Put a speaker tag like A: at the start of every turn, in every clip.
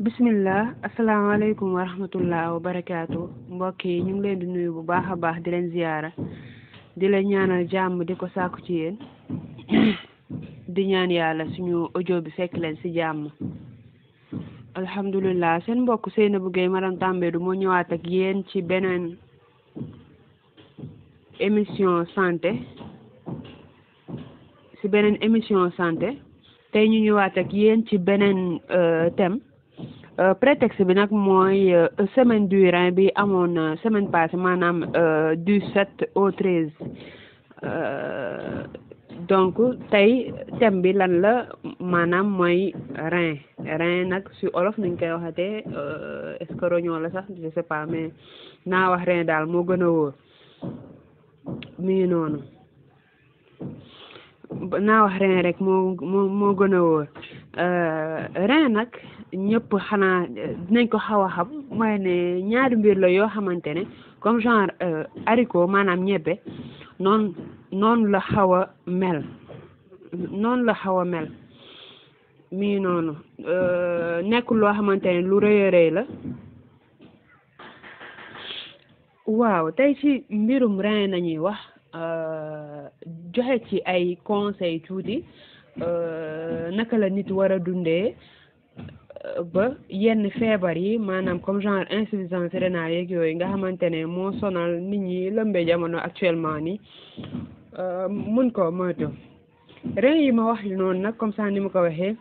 A: bismillah asalaamaaleykum wa rahmatullah wa barakaatu mbokk yi ñu ngi leen di nuyu bu baax a baax di leen ziyaara di leen ñaanal jàmm di ko sàkku ci yéen di ñaan yàlla suñu audio bi fekk leen ci jàmm alhamdulillah seen mbokk Seynabou Gueye madame Tambédou moo ñëwaat ak yéen ci beneen émission santé tey ñu ñëwaat ak yéen ci beneen thème prétexte bi nag mooy semaine du rein bi amoon semaine passée maanaam du 7 au 13 donc tey thème bi lan la maanaam mooy rein nag si olof nañ koy waxatee est-ce que roñoo la sax je sais pas mais naa wax rein daal moo gën a wóor mi ngi noonu naa wax rein rek moo gën a wóor rein nag ñëpp xanaa dinañ ko xaw a xam mooy ne ñaari mbir la yoo xamante ne comme genre haricot maanaam ñebbe noonu la xaw a mel mii noonu nekkul loo xamante ne lu rëy a rëy la waaw tey ci mbirum rein nañuy wax joxe ci ay conseil tuuti naka la nit war a dundee ba yenn feebar yi maanaam comme genre insuffisance rénale yeeg yooyu nga xamante ne moo sonal nit ñi lëmbee jamono actuellement ni mun ko moytu rein yi ma wax li noonu nag comme ça ni ma ko waxee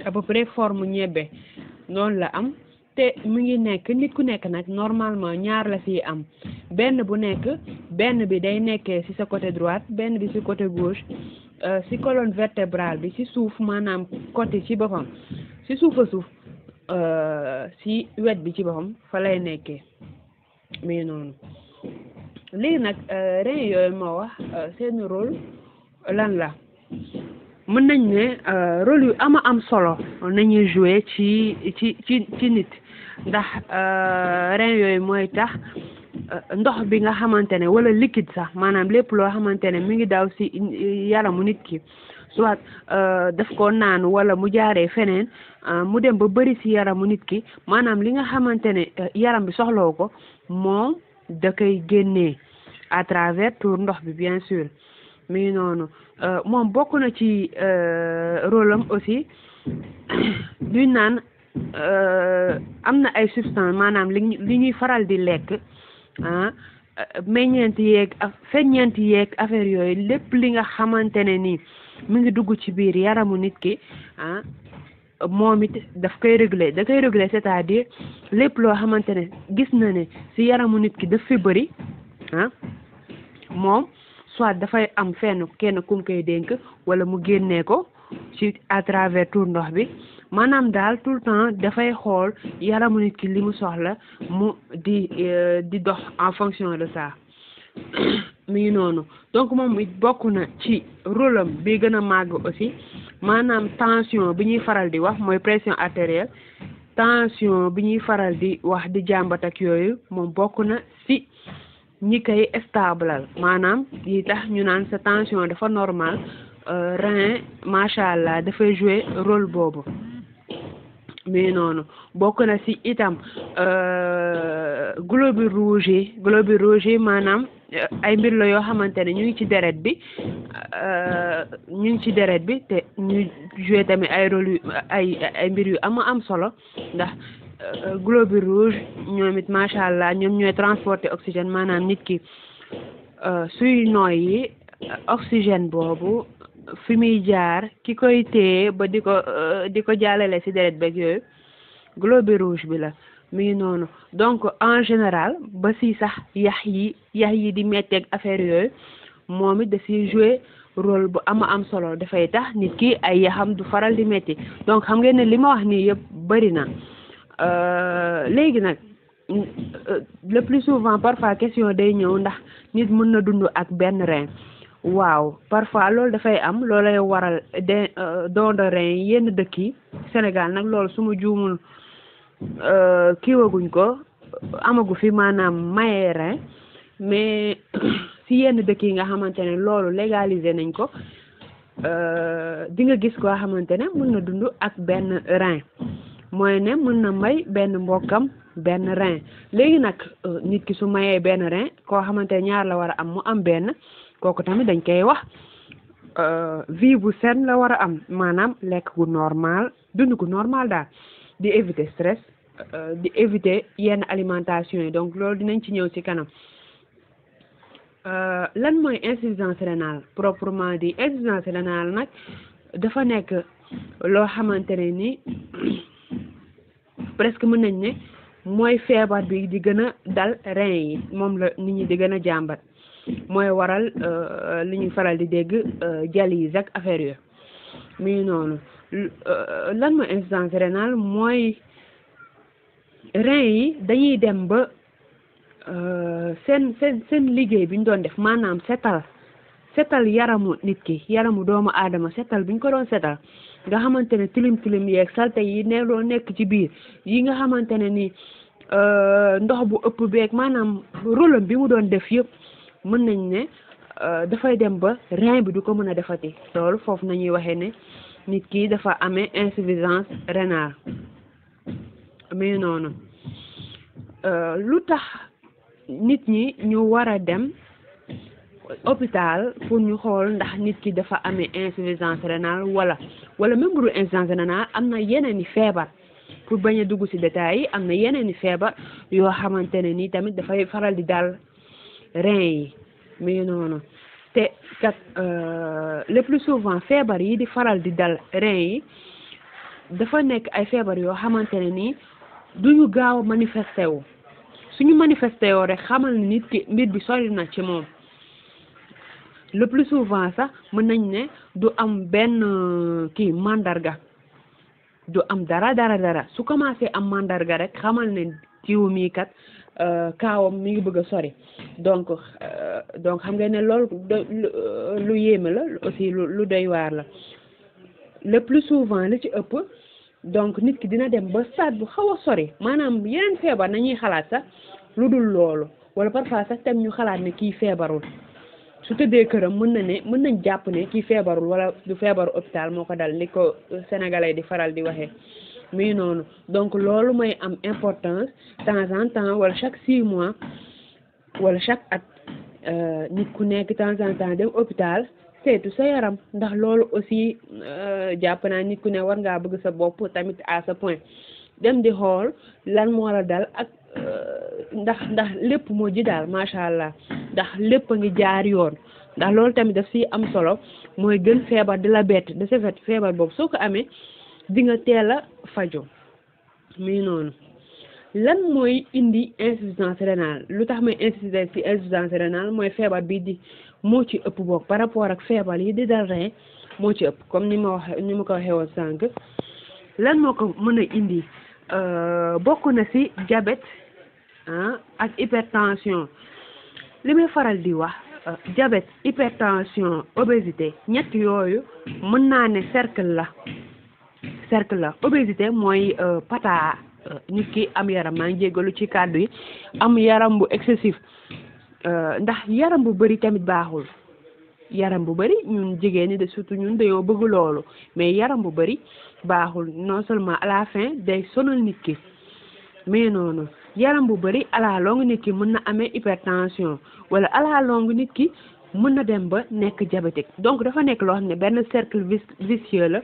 A: à peu près forme ñebbe noonu la am te mu ngi nekk nit ku nekk nag normalement ñaar la fi am benn bi day nekkee ci sa côté droite benn bi ci côté gauche ci colonne vertébrale bi ci suuf maanaam côté ci boppam ci suuf ci wet bi ci boppam fa lay nekkee mais noonu léegi nag rein yooyu moo wax seen rôle lan la mën nañ ne rôle yu am solo nañuy jouer ci nit ndax rein yooyu mooy tax ndox bi nga xamante ne wala liquide sax maanaam lépp loo xamante ne mi ngi daw ci yaramu nit ki soit daf ko naan wala mu jaaree feneen mu dem ba bëri ci yaramu nit ki maanaam li nga xamante ne yaram bi soxlawu ko moom da koy génnee à travers tour ndox bi bien sûr mi noonu moom bokk na ci rôle am aussi duy naan am na ay substance maanaam li ñuy faral di lekk meññeent yeeg affaire yooyu lépp li nga xamante ne nii mi ngi dugg ci biir yaramu nit ki moom it daf koy régler c'est-à-dire lépp loo xamante ne gis na ne ci yaramu nit ki daf fi bëri moom soit dafay am kenn kum koy dénk wala mu génnee ko ci à travers tour ndox bi maanaam daal tout le temps dafay xool yaramu nit ki li mu soxla mu di dox en fonction de ça mi ngi noonu donc moom it bokk na ci rôle am bi gën a màgg aussi maanaam tension bi ñuy faral di wax mooy pression artérielle tension bi ñuy faral di wax di jàmbat ak yooyu moom bokk na ci ñi koy stable maanaam yi tax ñu naan sa tension dafa normal rein macha allah dafay jouer rôle boobu mais noonu bokk na ci itam globules rouges yi maanaam ay mbir la yoo xamante ne ñu ngi ci deret bi te ñu jouer tamit ay rôle yu ay mbir yu am solo ndax globules rouges ñoom it macha allah ñoom ñooy transporter oxygène maanaam nit ki suy noyyi oxygène boobu fi muy jaar ki koy téye ba di ko jàllale ci deret beeg yooyu globule rouge bi la mi ngi noonu donc en général ba ci sax yax yi di metteeg affaire yooyu moom it da ciy jouer rôle bu am solo dafay tax nit ki ay yaxam du faral di metti donc xam ngeen ne li ma wax nii yëpp bari na léegi nag le plus souvent parfois question day ñëw ndax nit mën na dund ak benn rein waaw parfois loolu dafay am loolay waral don de rein yenn dëkk yi Sénégal nag loolu su ma juumul kiiwaguñ ko amagu fi maanaam maye rein mais si yenn dëkk yi nga xamante ne loolu légalisé nañ ko di nga gis koo xamante ne mën na dund ak benn rein mooy ne mën na may benn mbokkam benn rein léegi nag nit ki su mayee benn rein koo xamante ne ñaar la war a am mu am benn kooku tamit dañ koy wax vie bu saine la war a am maanaam lekk gu normal dund gu normal daal di éviter stress di éviter yenn alimentation yi donc loolu dinañ ci ñëw ci kanam lan mooy insuffisance rénale proprement dit insuffisance rénale nag dafa nekk loo xamante ne ni presque mën nañ ne mooy feebar bi di gën a dal rein yi moom la nit ñi di gën a jàmbat mooy waral li ñuy faral di dégg dialyse ak affaire yooyu muy noonu lan mooy insuffisance rénale mooy rein yi dañuy dem ba seen liggéey bi ñu doon def maanaam setal yaramu nit ki yaramu doomu aadama setal bi ñu ko doon setal nga xamante ne tilim yeeg salte yi ne loo nekk ci biir yi nga xamante ne ni ndox bu ëpp beeg maanaam rôle bi mu doon def yëpp mën nañ ne dafay dem ba rein bi du ko mën a defati loolu foofu nañuy waxee ne nit ki dafa amee insuffisance rénale mais noonu lu tax nit ñi ñu war a dem hôpital pour ñu xool ndax nit ki dafa amee insuffisance rénale wala même bu dul insuffisance rénale am na yeneen i feebar pour bañ a dugg ci détails yi am na yeneen i feebar yoo xamante ne ni tamit dafay faral di dal rein yi mais noonu te kat le plus souvent feebar yi di faral di dal rein yi dafa nekk ay feebar yoo xamante ne ni duñu gaaw a manifesté wu suñu manifesté woo rek xamal ni nit ki mbir bi sori na ci moom le plus souvent sax mën nañ ne du am benn kii mandarga du am dara su commencé am mandarga rek xamal ne jiwu mii kat kaawam mi ngi bëgg a sori donc xam nga ne loolu lu yéeme la aussi lu doy waar la le plus souvent li ci ëpp donc nit ki dina dem ba stade bu xaw a sori maanaam yeneen feebar nañuy xalaat sax lu dul loolu wala parfois sax tam ñu xalaat ne kii feebarul su tëddee këram mën nañ jàpp ne kii feebarul wala du feebaru hôpital moo ko dal ni ko sénégalais di faral di waxee mais noonu donc loolu mooy am importance temps en temps wala chaque 6 mois wala chaque at nit ku nekk temps en temps dem hôpital seetu sa yaram ndax loolu aussi jàpp naa nit ku ne war ngaa bëgg sa bopp tamit à ce point dem di xool lan moo la dal ak ndax lépp moo ji daal macha allah ndax lépp a ngi jaar yoon ndax loolu tamit daf siy am solo mooy gën feebar di la bett de ce fait feebar boobu soo ko amee di nga teel a fajo mais noonu lan mooy indi insuffisance rénale lu tax may insister ci insuffisance rénale mooy feebar bi di moo ci ëpp boog par rapport ak feebar yi di dal rein moo ci ëpp comme ni ma ko waxee woon sànq lan moo ko mën a indi bokk na ci diabète ak hypertension li may faral di wax diabète hypertension obésité ñett yooyu mën naa ne cercle la obésité mooy pata nit ki am yaram maa ngi jéggalu ci kàddu yi am yaram bu excessif ndax yaram bu bëri tamit baaxul yaram bu bëri ñun jigéen ñi de surtout ñun dañoo bëgg loolu mais yaram bu bëri baaxul non seulement à la fin day sonal nit ki mais noonu yaram bu bëri à la longue nit ki mën na amee hypertension wala à la longue nit ki mën na dem ba nekk diabétique donc dafa nekk loo xam ne benn cercle vicieux la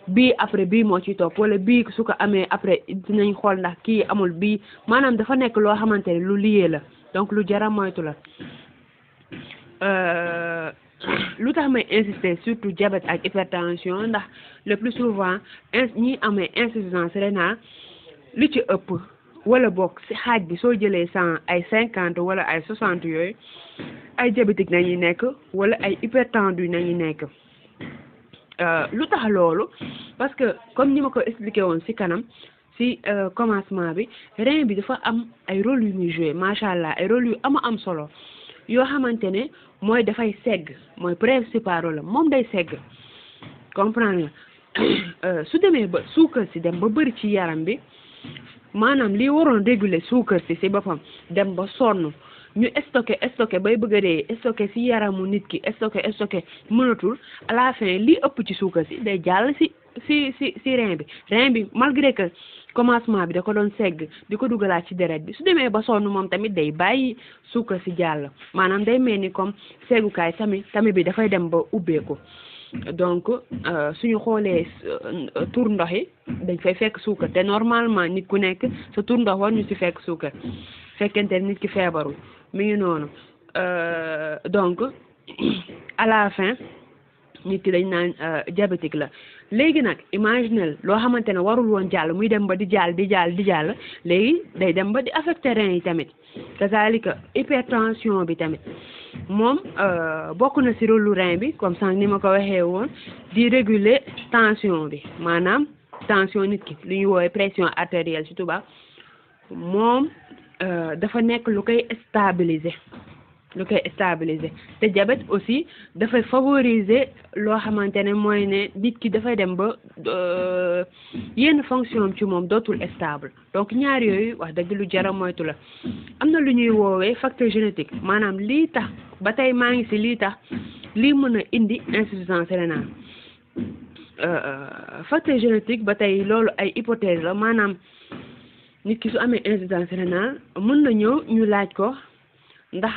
A: bii après bii moo ci topp wala bii su ko amee après dinañ xool ndax kii amul bii maanaam dafa nekk loo xamante ne lu lié la donc lu jara moytu la lu tax may insister surtout diabète ak hypertension ndax le plus souvent ñi amee insuffisance rénale li ci ëpp wala bokk ci xaaj bi soo jëlee 100 ay 50 wala ay 60 yooyu ay diabétique nañuy nekk wala ay hypertendu nañuy nekk lu tax loolu parce que comme ni ma ko expliqué woon ci kanam ci commencement bi rein bi dafa am ay rôle yu muy joué macha allah ay rôle yu am solo yoo xamante ne mooy dafay segg mooy principal rôle moom day segg comprendre nga su demee ba suukar si dem ba bëri ci yaram bi maanaam lii waroon réguler suukar si boppam dem ba sonn ñu stocké bay bëgg a dee stocké ci yaramu nit ki stocké mënatul à la fin lii ëpp ci suukar si day jàll ci si rein bi malgré que commencement bi da ko doon segg di ko dugalaat ci deret bi su demee ba sonn moom tamit day bàyyi suukar si jàll maanaam day mel ni comme seggukaay tamit bi dafay dem ba ubbeeku donc suñu xoolee tur ndox yi dañ fay fekk suukar te normalement nit ku nekk sa tur ndox war ñu si fekk suukar fekkente nit ki feebarul mi ngi noonu donc à la fin nit ki dañ naan diabétique la léegi nag imaginel loo xamante ne warul woon jàll muy dem ba di jàll léegi day dem ba di affecté rein yi tamit kazalika hypertension bi tamit moom bokk na ci rôle rein bi comme ça ni ma ko waxee woon di réguler tension bi maanaam tension nit ki lu ñuy woowee pression artérielle ci tubaab moom dafa nekk lu koy stabiliser te diabète aussi dafay favoriser loo xamante ne mooy ne nit ki dafay dem ba yenn fonction ci moom dootul stable donc ñaar yooyu wax dëgg lu jara moytu la am na lu ñuy woowee facteur génétique maanaam lii tax ba tey maa ngi ci lii tax lii mën a indi insuffisance rénale facteur génétique ba tey loolu ay hypothèse la maanaam nit ki su amee insuffisance rénale mën na ñëw ñu laaj ko ndax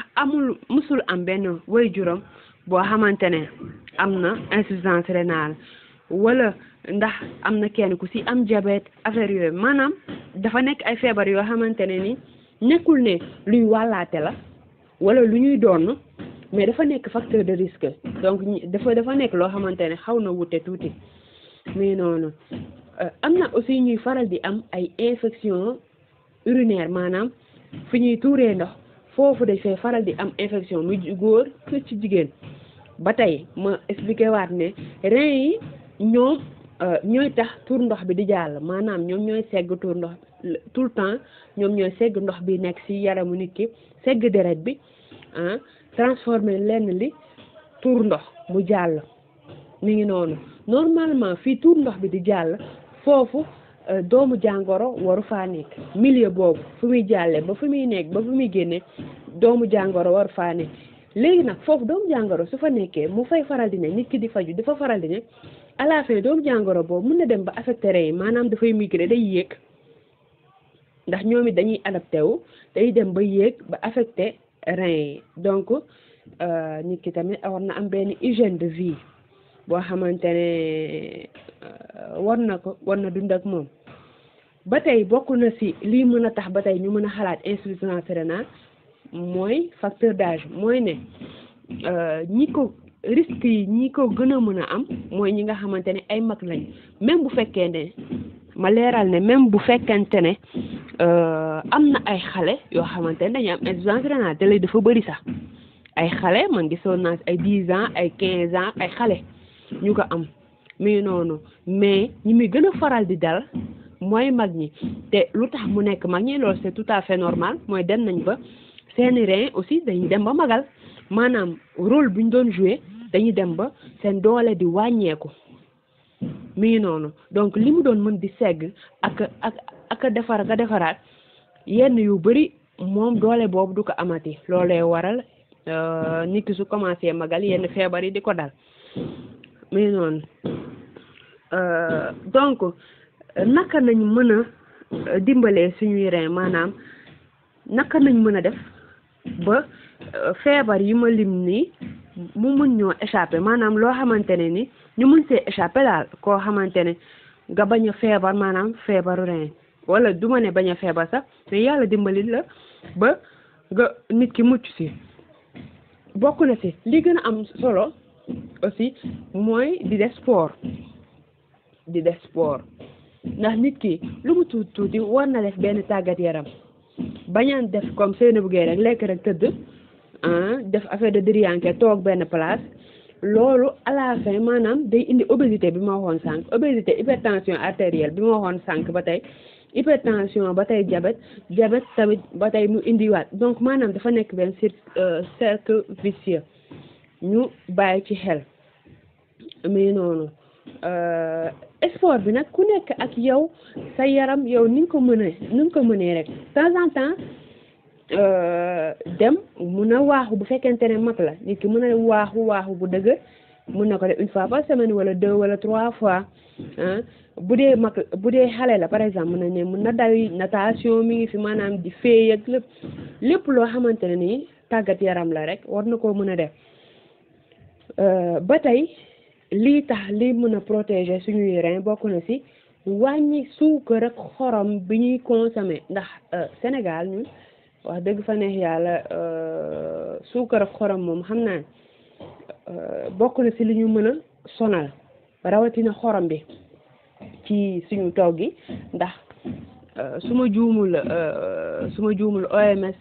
A: musul am benn waajuram boo xamante ne am na insuffisance rénale wala ndax am na kenn ku ci am diabète affaire yooyu maanaam dafa nekk ay feebar yoo xamante ne ni nekkul ne luy wàllaate la wala lu ñuy doon mais dafa nekk facteur de risque donc dafa nekk loo xamante ne xaw na wute tuuti mais noonu am na aussi ñuy faral di am ay infection urinaire maanaam fi ñuy tuuree ndox foofu dañ fay faral di am infection muy góor ci jigéen ba tey ma expliqué waat ne rein yi ñoom ñooy tax tuur ndox bi di jàll maanaam ñoom ñooy segg tuur ndox tout le temps ñoom ñooy segg ndox bi nekk ci yaramu nit ki segg deret bi transformer lenn li tuur ndox mu jàll mi ngi noonu normalement fii tuur ndox bi di jàll foofu doomu jàngoro waru faa nekk milieu boobu fu muy jàllee ba fu muy nekk ba fu muy génne doomu jàngoro waru faa nekk léegi nag foofu doomu jàngoro su fa nekkee mu fay faral di ne nit ki di faju dafa faral di ne à la fin doomu jàngoro boobu mën na dem ba affecté rein yi maanaam dafay migrer day yéeg ndax ñoom it dañuy adapté wu day dem ba yéeg ba affecté rein yi donc nit ki tamit war na am benn hygiène de vie boo xamante ne war na dund ak moom ba tey bokk na ci lii mën a tax ba tey ñu mën a xalaat insuffisance rénale mooy facteur d'âge mooy ne risque yi ñi ko gën a mën a am mooy ñi nga xamante ne ay mag lañ même bu fekkee ne ma leeral ne même bu fekkente ne am na ay xale yoo xamante ne dañuy am insuffisance rénale te lay dafa bëri sax ay xale man gisoon naa ay 10 ans ay 15 ans ay xale ñu ko am mais noonu mais ñi muy gën a faral di dal mooy mag ñi te lu tax mu nekk mag ñi loolu c'est tout à fait normal mooy dem nañ ba seeni rein aussi dañuy dem ba magal maanaam rôle bu ñu doon jouer dañuy dem ba seen doole di wàññeeku mi ngi noonu donc li mu doon mën di segg ak defaraat yenn yu bari moom doole boobu du ko amati loolee waral nit ki su commencé magal yenn feebar yi di ko dal mi ngi noonu donc naka nañ mën a dimbalee suñuy rein maanaam naka nañ mën a def ba feebar yi ma lim nii mu mën ñoo échapper maanaam loo xamante ne ni ñu mën see échapper daal koo xamante ne nga bañ a feebar maanaam feebaru rein wala du ma ne bañ a feebar sax mais yàlla dimbali la ba nga nit ki mucc si bokk na si li gën a am solo aussi mooy di def sport ndax nit ki lu mu tuuti war na def benn tàggat yaram bañaan def comme Seynabou Gueye rek lekk rek tëdd def affaire de diriyanke toog benn place loolu à la fin maanaam day indi obésité bi ma waxoon sànq obésité hypertension artérielle bi ma waxoon sànq ba tey hypertension ba tey diabète tamit ba tey mu indiwaat donc maanaam dafa nekk benn cercle vicieux ñu bàyyi ci xel mais noonu sport bi nag ku nekk ak yow sa yaram yow ni nga ko mënee rek temps en temps dem mun a waaxu bu fekkente ne mag la nit ki mën a waaxu bu dëgër mun na ko def une fois par semaine wala 2 wala 3 fois bu dee mag bu dee xale la par exemple mun nañ ne mun na dawi natation mi ngi fi maanaam di féey ak lépp loo xamante ne nii tàggat yaram la rek war na koo mën a def ba tey lii tax lii mën a protéger suñuy rein bokk na ci wàññi suukar ak xorom bi ñuy consommer ndax Sénégal ñun wax dëgg fa neex yàlla suukar ak xorom moom xam naa bokk na ci li ñu mën a sonal rawatina xorom bi ci suñu togg gi ndax su ma juumul OMS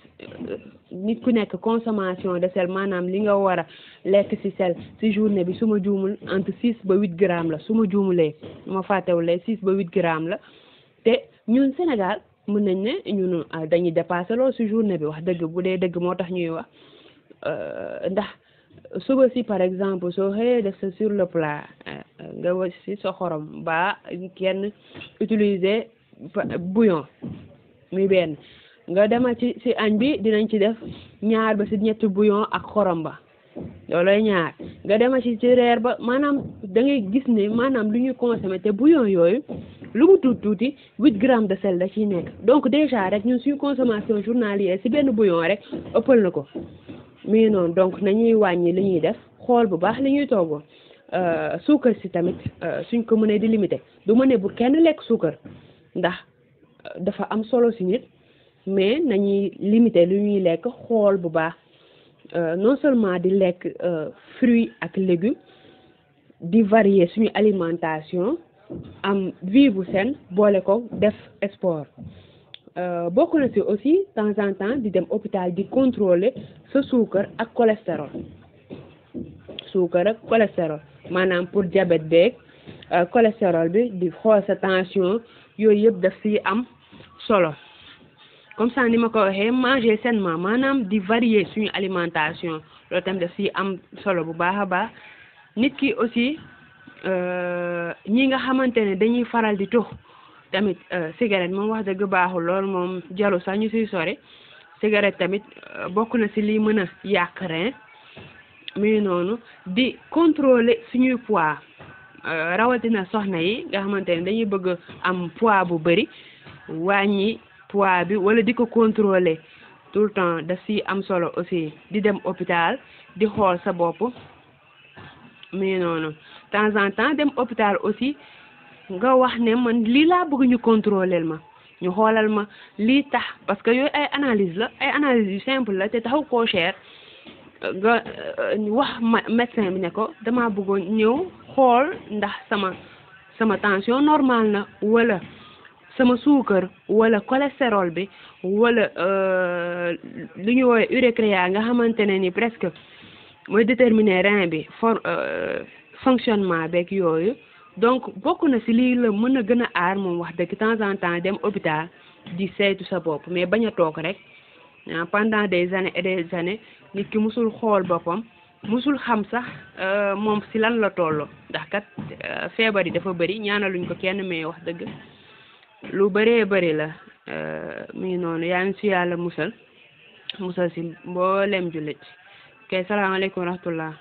A: nit ku nekk consommation de sel maanaam li nga war a lekk ci sel ci journée bi su ma juumul entre 6 ba 8 grammes la su ma juumulee ma fàttewulee 6 ba 8 grammes la te ñun Sénégal mën nañ ne ñun dañuy dépassé loolu ci journée bi wax dëgg bu dee dëgg moo tax ñuy wax ndax suba si par exemple soo xëyee def sa sur le plat nga wëcc ci sa xorom ba kenn utiliser bouillon muy benn nga dema ci añ bi dinañ ci def 2 ba ci 3 bouillon ak xorom ba loolooy 2 nga dema ci reer ba maanaam da ngay gis ne maanaam lu ñuy consommer te bouillon yooyu lu mu tuuti 8 grammes de sel da ciy nekk donc déjà rek ñun suñu consommation journalière ci benn bouillon rek ëppal na ko mais noonu donc nañuy wàññi li ñuy def xool bu baax li ñuy toggoo suukar si tamit suñ ko mënee di limiter du ma ne bu kenn lekk suukar ndax dafa am solo si nit mais nañuy limiter lu ñuy lekk xool bu baax non seulement di lekk fruits ak légumes di varier suñu alimentation am vie bu saine boole ko def sport bokk na ci aussi temps en temps di dem hôpital di contrôler sa suukar ak cholestérol maanaam pour diabète beeg cholestérol bi di xool sa tension yooyu yëpp daf ci am solo comme ça ni ma ko waxee manger sainement maanaam di varier suñu alimentation loolu tamit daf ci am solo bu baax a baax nit ki aussi ñi nga xamante ne dañuy faral di tux tamit cigarette moom wax dëgg baaxul loolu moom jalu sax ñu ciy sori cigarette tamit bokk na ci lii mën a yàq rein muy noonu di contrôler suñuy poids rawatina soxna yi nga xamante ne dañuy bëgg am poids bu bari wàññi poids bi wala di ko contrôler tout le temps daf ci am solo aussi di dem hôpital di xool sa bopp muy noonu temps en temps dem hôpital aussi nga wax ne man lii laa bëgg ñu contrôler ma ñu xoolal ma lii tax parce que yooyu ay analyse la ay analyse yu simple la te taxaw koo cher nga wax médecin bi ne ko dama bëggoon ñëw xool ndax sama tension normal na wala sama suukar wala cholestérol bi wala lu ñu woowee urécréa nga xamante ne ni presque mooy déterminer rein bi fonctionnement beeg yooyu donc bokk na ci lii la mën a gën a aar moom wax dëgg temps en temps dem hôpital di saytu sa bopp mais bañ a toog rek pendant des années et des années nit ki musul xool boppam musul xam sax moom ci lan la toll ndax kat feebar yi dafa bëri ñaanaluñ ko kenn mais wax dëgg lu bëree bëri la mi ngi noonu yaa ngi ci yàlla musal ci mboolem jullit kay salaamaaleykum wa rahmatullah